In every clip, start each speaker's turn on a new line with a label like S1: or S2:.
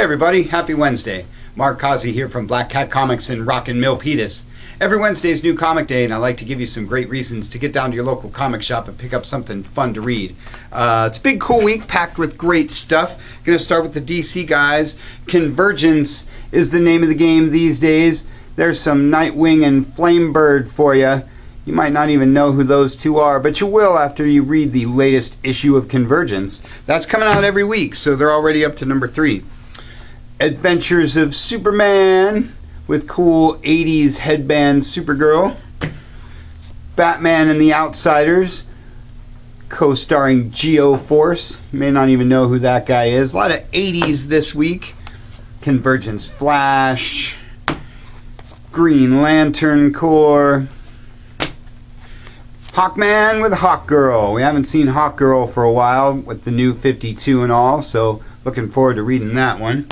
S1: everybody, happy Wednesday. Mark Causey here from Black Cat Comics in Rockin' Milpitas. Every Wednesday is New Comic Day, and I like to give you some great reasons to get down to your local comic shop and pick up something fun to read. It's a big, cool week packed with great stuff. Going to start with the DC guys. Convergence is the name of the game these days. There's some Nightwing and Flamebird for you. You might not even know who those two are, but you will after you read the latest issue of Convergence. That's coming out every week, so they're already up to number 3. Adventures of Superman with cool 80s headband Supergirl. Batman and the Outsiders, co-starring Geo-Force. You may not even know who that guy is. A lot of 80s this week. Convergence Flash, Green Lantern Corps, Hawkman with Hawkgirl. We haven't seen Hawkgirl for a while with the new 52 and all, so looking forward to reading that one.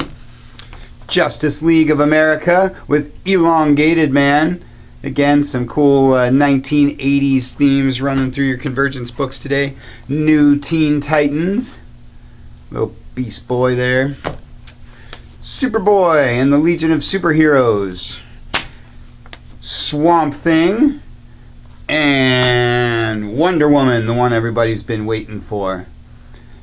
S1: Justice League of America with Elongated Man. Again, some cool 1980s themes running through your Convergence books today. New Teen Titans. Little Beast Boy there. Superboy and the Legion of Superheroes. Swamp Thing. And Wonder Woman, the one everybody's been waiting for.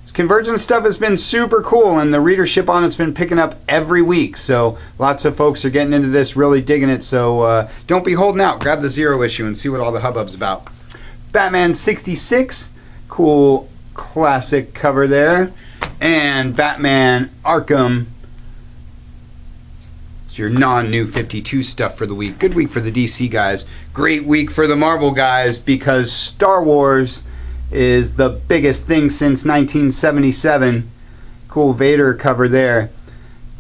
S1: This Convergence stuff has been super cool, and the readership on it's been picking up every week. So lots of folks are getting into this, really digging it. So don't be holding out. Grab the Zero issue and see what all the hubbub's about. Batman 66, cool classic cover there. And Batman Arkham. Your non-new 52 stuff for the week. Good week for the DC guys. Great week for the Marvel guys because Star Wars is the biggest thing since 1977. Cool Vader cover there.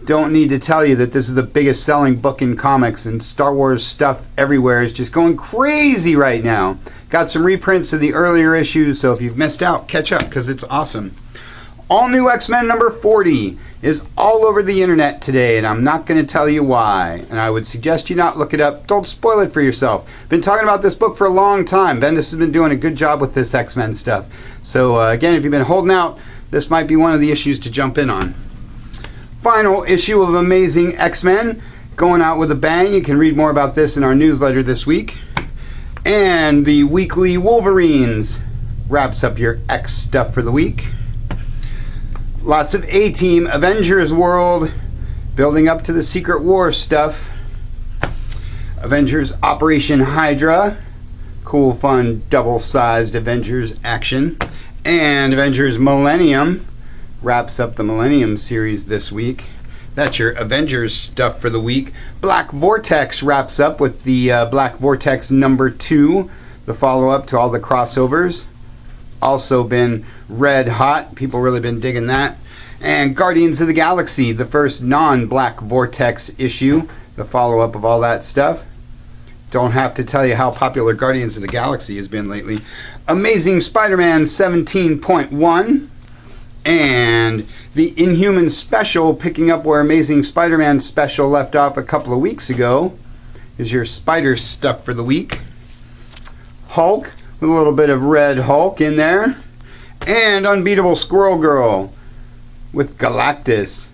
S1: Don't need to tell you that this is the biggest selling book in comics, and Star Wars stuff everywhere is just going crazy right now. Got some reprints of the earlier issues, so if you've missed out, catch up because it's awesome. All New X-Men number 40 is all over the internet today, and I'm not going to tell you why. And I would suggest you not look it up. Don't spoil it for yourself. Been talking about this book for a long time. Bendis has been doing a good job with this X-Men stuff. So again, if you've been holding out, this might be one of the issues to jump in on. Final issue of Amazing X-Men, going out with a bang. You can read more about this in our newsletter this week. And the weekly Wolverines wraps up your X stuff for the week. Lots of A-Team, Avengers World, building up to the Secret War stuff. Avengers Operation Hydra, cool, fun, double-sized Avengers action. And Avengers Millennium wraps up the Millennium series this week. That's your Avengers stuff for the week. Black Vortex wraps up with the Black Vortex number 2, the follow-up to all the crossovers. Also been red hot. People really been digging that. And Guardians of the Galaxy, the first non-Black Vortex issue, the follow-up of all that stuff. Don't have to tell you how popular Guardians of the Galaxy has been lately. Amazing Spider-Man 17.1. And the Inhuman Special, picking up where Amazing Spider-Man Special left off a couple of weeks ago, is your Spider stuff for the week. Hulk, with a little bit of Red Hulk in there. And Unbeatable Squirrel Girl with Galactus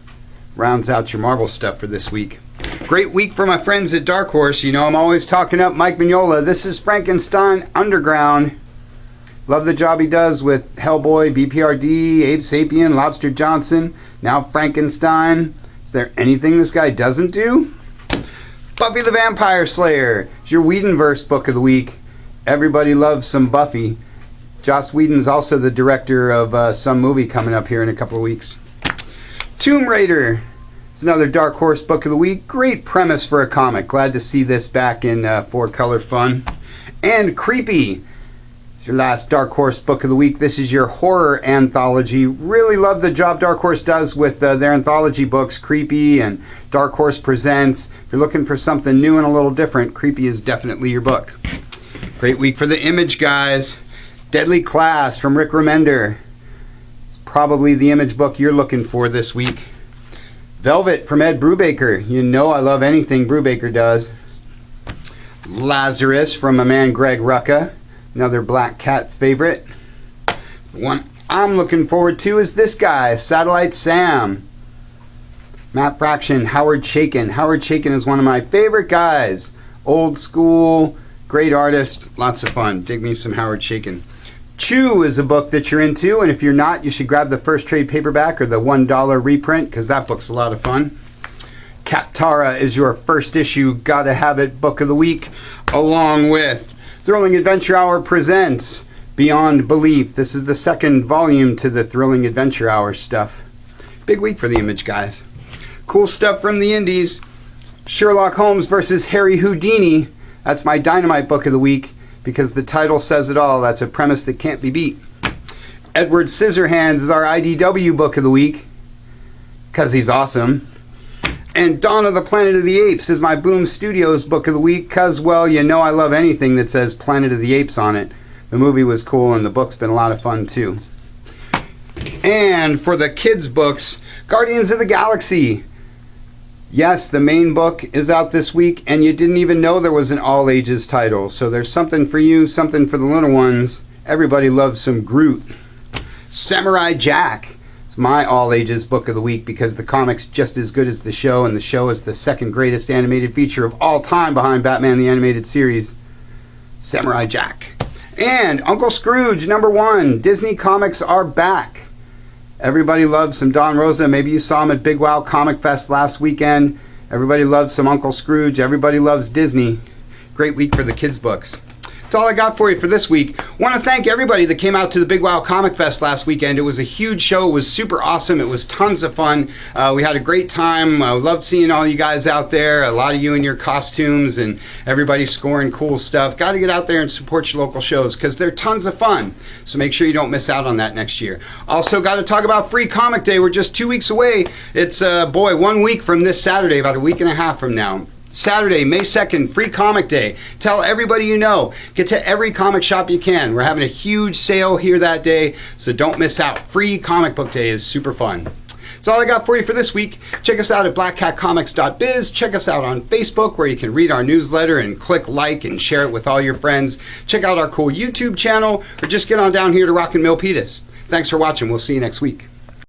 S1: rounds out your Marvel stuff for this week. Great week for my friends at Dark Horse. You know I'm always talking up Mike Mignola. This is Frankenstein Underground. Love the job he does with Hellboy, BPRD, Ape Sapien, Lobster Johnson, now Frankenstein. Is there anything this guy doesn't do? Buffy the Vampire Slayer is your Whedonverse book of the week. Everybody loves some Buffy. Joss Whedon's also the director of some movie coming up here in a couple of weeks. Tomb Raider is another Dark Horse book of the week. Great premise for a comic. Glad to see this back in 4-color fun. And Creepy is your last Dark Horse book of the week. This is your horror anthology. Really love the job Dark Horse does with their anthology books, Creepy and Dark Horse Presents. If you're looking for something new and a little different, Creepy is definitely your book. Great week for the Image guys. Deadly Class from Rick Remender. It's probably the Image book you're looking for this week. Velvet from Ed Brubaker. You know I love anything Brubaker does. Lazarus from my man Greg Rucka. Another Black Cat favorite. One I'm looking forward to is this guy, Satellite Sam. Matt Fraction, Howard Chaykin. Howard Chaykin is one of my favorite guys. Old school, great artist, lots of fun. Dig me some Howard Chaykin. Chew is a book that you're into, and if you're not, you should grab the first trade paperback or the $1 reprint, because that book's a lot of fun. Kaptara is your first issue, gotta have it book of the week, along with Thrilling Adventure Hour presents Beyond Belief. This is the second volume to the Thrilling Adventure Hour stuff. Big week for the Image guys. Cool stuff from the indies. Sherlock Holmes versus Harry Houdini. That's my Dynamite book of the week because the title says it all. That's a premise that can't be beat. Edward Scissorhands is our IDW book of the week because he's awesome. And Dawn of the Planet of the Apes is my Boom Studios book of the week because, well, you know I love anything that says Planet of the Apes on it. The movie was cool and the book's been a lot of fun too. And for the kids' books, Guardians of the Galaxy. Yes, the main book is out this week, and you didn't even know there was an all-ages title. So there's something for you, something for the little ones. Everybody loves some Groot. Samurai Jack. It's my all-ages book of the week because the comic's just as good as the show, and the show is the second greatest animated feature of all time behind Batman the Animated Series. Samurai Jack. And Uncle Scrooge, #1. Disney comics are back. Everybody loves some Don Rosa. Maybe you saw him at Big Wow Comic Fest last weekend. Everybody loves some Uncle Scrooge. Everybody loves Disney. Great week for the kids' books. That's all I got for you for this week. Want to thank everybody that came out to the Big Wow Comic Fest last weekend. It was a huge show. It was super awesome. It was tons of fun. We had a great time. I loved seeing all you guys out there. A lot of you in your costumes and everybody scoring cool stuff. Got to get out there and support your local shows because they're tons of fun. So make sure you don't miss out on that next year. Also got to talk about Free Comic Day. We're just 2 weeks away. It's, 1 week from this Saturday, about a week and a half from now. Saturday, May 2nd, Free Comic Day. Tell everybody you know. Get to every comic shop you can. We're having a huge sale here that day, so don't miss out. Free Comic Book Day is super fun. That's all I got for you for this week. Check us out at blackcatcomics.biz. Check us out on Facebook where you can read our newsletter and click like and share it with all your friends. Check out our cool YouTube channel or just get on down here to Rockin' Milpitas. Thanks for watching. We'll see you next week.